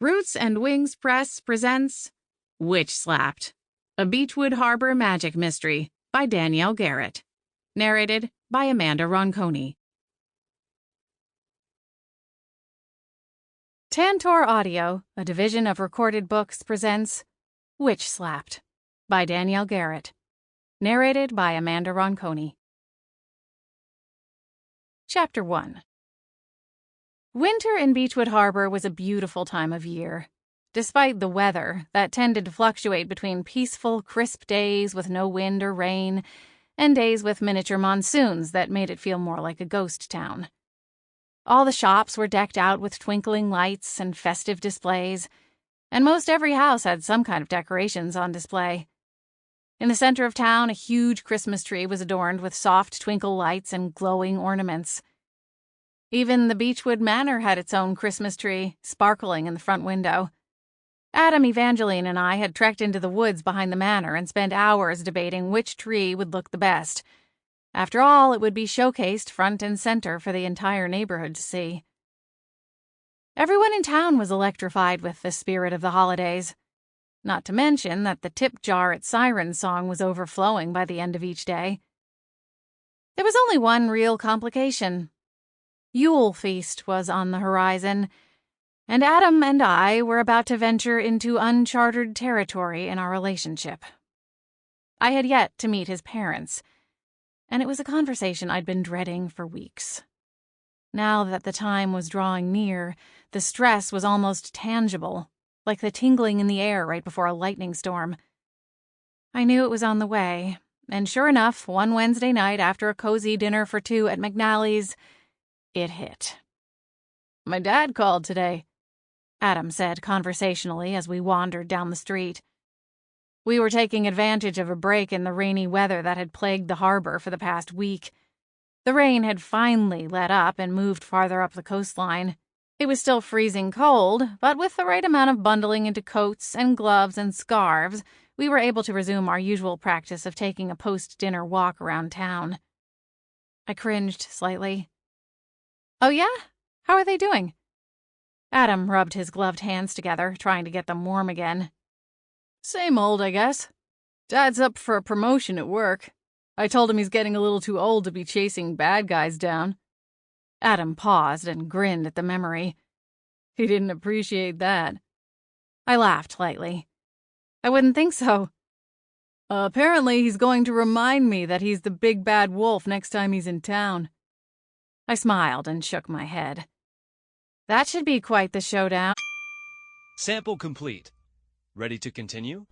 Roots and Wings Press presents Witch Slapped, a Beechwood Harbor magic mystery by Danielle Garrett. Narrated by Amanda Ronconi. Tantor Audio, a division of Recorded Books, presents Witch Slapped by Danielle Garrett. Narrated by Amanda Ronconi. Chapter 1. Winter in Beechwood Harbor was a beautiful time of year. Despite the weather that tended to fluctuate between peaceful, crisp days with no wind or rain and days with miniature monsoons that made it feel more like a ghost town. All the shops were decked out with twinkling lights and festive displays, and most every house had some kind of decorations on display. In the center of town, a huge Christmas tree was adorned with soft twinkle lights and glowing ornaments. Even the Beechwood Manor had its own Christmas tree, sparkling in the front window. Adam, Evangeline, and I had trekked into the woods behind the manor and spent hours debating which tree would look the best. After all, it would be showcased front and center for the entire neighborhood to see. Everyone in town was electrified with the spirit of the holidays. Not to mention that the tip jar at Siren Song was overflowing by the end of each day. There was only one real complication. Yule Feast was on the horizon, and Adam and I were about to venture into uncharted territory in our relationship. I had yet to meet his parents, and it was a conversation I'd been dreading for weeks. Now that the time was drawing near, the stress was almost tangible, like the tingling in the air right before a lightning storm. I knew it was on the way, and sure enough, one Wednesday night after a cozy dinner for two at McNally's, it hit. "My dad called today," Adam said conversationally as we wandered down the street. We were taking advantage of a break in the rainy weather that had plagued the harbor for the past week. The rain had finally let up and moved farther up the coastline. It was still freezing cold, but with the right amount of bundling into coats and gloves and scarves, we were able to resume our usual practice of taking a post-dinner walk around town. I cringed slightly. "Oh yeah? How are they doing?" Adam rubbed his gloved hands together, trying to get them warm again. "Same old, I guess. Dad's up for a promotion at work. I told him he's getting a little too old to be chasing bad guys down." Adam paused and grinned at the memory. He didn't appreciate that. I laughed lightly. "I wouldn't think so." "Apparently he's going to remind me that he's the big bad wolf next time he's in town." I smiled and shook my head. "That should be quite the showdown." Sample complete. Ready to continue?